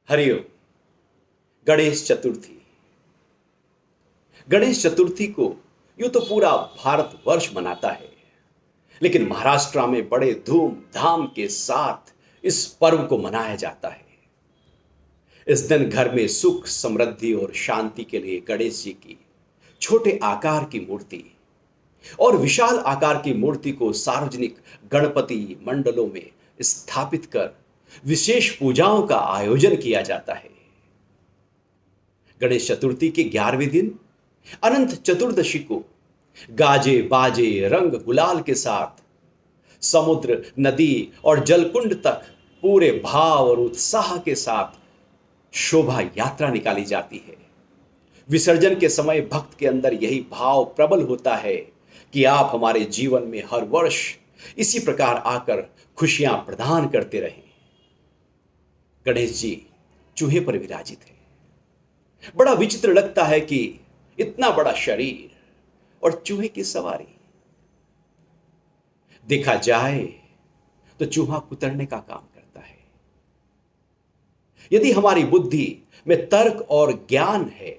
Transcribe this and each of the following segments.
हरिओम। गणेश चतुर्थी। गणेश चतुर्थी को यूं तो पूरा भारतवर्ष मनाता है, लेकिन महाराष्ट्र में बड़े धूमधाम के साथ इस पर्व को मनाया जाता है। इस दिन घर में सुख, समृद्धि और शांति के लिए गणेश जी की छोटे आकार की मूर्ति और विशाल आकार की मूर्ति को सार्वजनिक गणपति मंडलों में स्थापित कर विशेष पूजाओं का आयोजन किया जाता है। गणेश चतुर्थी के 11वें दिन अनंत चतुर्दशी को गाजे बाजे रंग गुलाल के साथ समुद्र, नदी और जलकुंड तक पूरे भाव और उत्साह के साथ शोभा यात्रा निकाली जाती है। विसर्जन के समय भक्त के अंदर यही भाव प्रबल होता है कि आप हमारे जीवन में हर वर्ष इसी प्रकार आकर खुशियां प्रदान करते रहें। गणेश जी चूहे पर विराजित है। बड़ा विचित्र लगता है कि इतना बड़ा शरीर और चूहे की सवारी। देखा जाए तो चूहा कुतरने का काम करता है। यदि हमारी बुद्धि में तर्क और ज्ञान है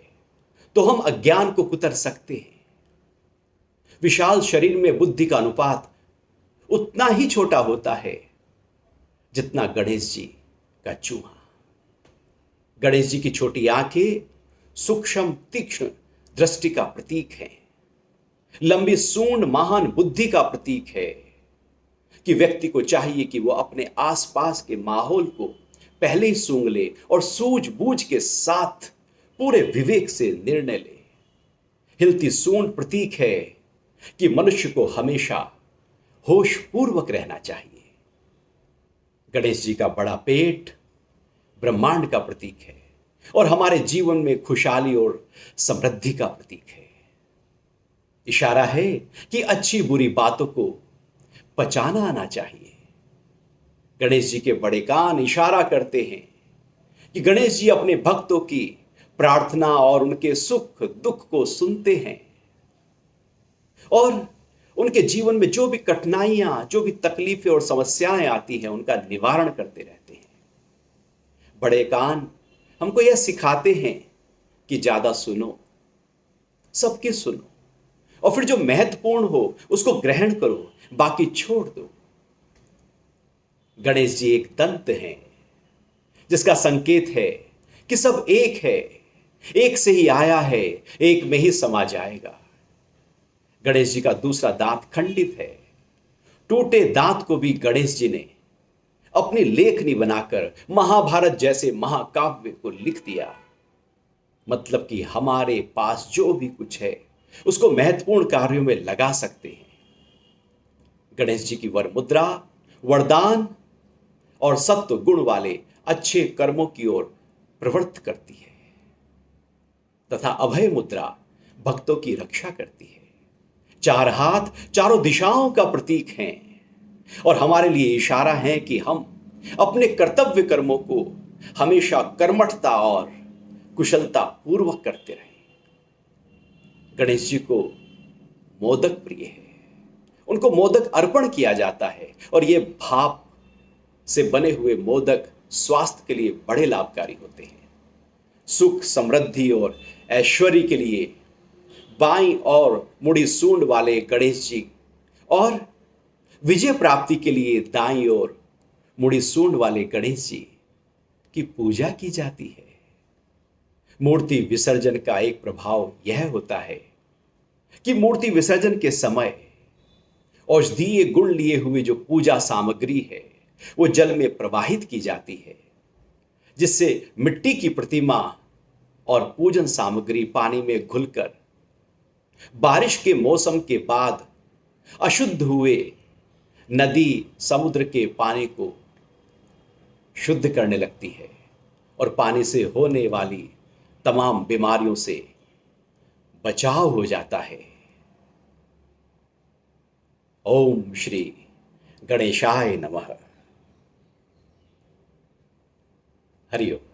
तो हम अज्ञान को कुतर सकते हैं। विशाल शरीर में बुद्धि का अनुपात उतना ही छोटा होता है जितना गणेश जी का चूहा। गणेश जी की छोटी आंखें सूक्ष्म तीक्ष्ण दृष्टि का प्रतीक है। लंबी सूंड महान बुद्धि का प्रतीक है कि व्यक्ति को चाहिए कि वो अपने आसपास के माहौल को पहले ही सूंघ ले और सूझबूझ के साथ पूरे विवेक से निर्णय ले। हिलती सूंड प्रतीक है कि मनुष्य को हमेशा होशपूर्वक रहना चाहिए। गणेश जी का बड़ा पेट ब्रह्मांड का प्रतीक है और हमारे जीवन में खुशहाली और समृद्धि का प्रतीक है। इशारा है कि अच्छी बुरी बातों को पचाना आना चाहिए। गणेश जी के बड़े कान इशारा करते हैं कि गणेश जी अपने भक्तों की प्रार्थना और उनके सुख दुख को सुनते हैं और उनके जीवन में जो भी कठिनाइयां, जो भी तकलीफें और समस्याएं आती हैं, उनका निवारण करते रहते हैं। बड़े कान हमको यह सिखाते हैं कि ज्यादा सुनो, सबकी सुनो और फिर जो महत्वपूर्ण हो उसको ग्रहण करो, बाकी छोड़ दो। गणेश जी एक दंत हैं जिसका संकेत है कि सब एक है, एक से ही आया है, एक में ही समा जाएगा। गणेश जी का दूसरा दांत खंडित है। टूटे दांत को भी गणेश जी ने अपनी लेखनी बनाकर महाभारत जैसे महाकाव्य को लिख दिया। मतलब कि हमारे पास जो भी कुछ है उसको महत्वपूर्ण कार्यों में लगा सकते हैं। गणेश जी की वर मुद्रा वरदान और सत्व गुण वाले अच्छे कर्मों की ओर प्रवृत्त करती है तथा अभय मुद्रा भक्तों की रक्षा करती है। चार हाथ चारों दिशाओं का प्रतीक हैं और हमारे लिए इशारा है कि हम अपने कर्तव्य कर्मों को हमेशा कर्मठता और कुशलता पूर्वक करते रहें। गणेश जी को मोदक प्रिय है। उनको मोदक अर्पण किया जाता है और ये भाप से बने हुए मोदक स्वास्थ्य के लिए बड़े लाभकारी होते हैं। सुख, समृद्धि और ऐश्वर्य के लिए बाईं और मुड़ी सूंड वाले गणेश जी और विजय प्राप्ति के लिए दाईं और मुड़ी सूंड वाले गणेश जी की पूजा की जाती है। मूर्ति विसर्जन का एक प्रभाव यह होता है कि मूर्ति विसर्जन के समय औषधीय गुण लिए हुए जो पूजा सामग्री है वो जल में प्रवाहित की जाती है, जिससे मिट्टी की प्रतिमा और पूजन सामग्री पानी में घुलकर बारिश के मौसम के बाद अशुद्ध हुए नदी समुद्र के पानी को शुद्ध करने लगती है और पानी से होने वाली तमाम बीमारियों से बचाव हो जाता है। ओम श्री गणेशाय नमः। हरि ओम।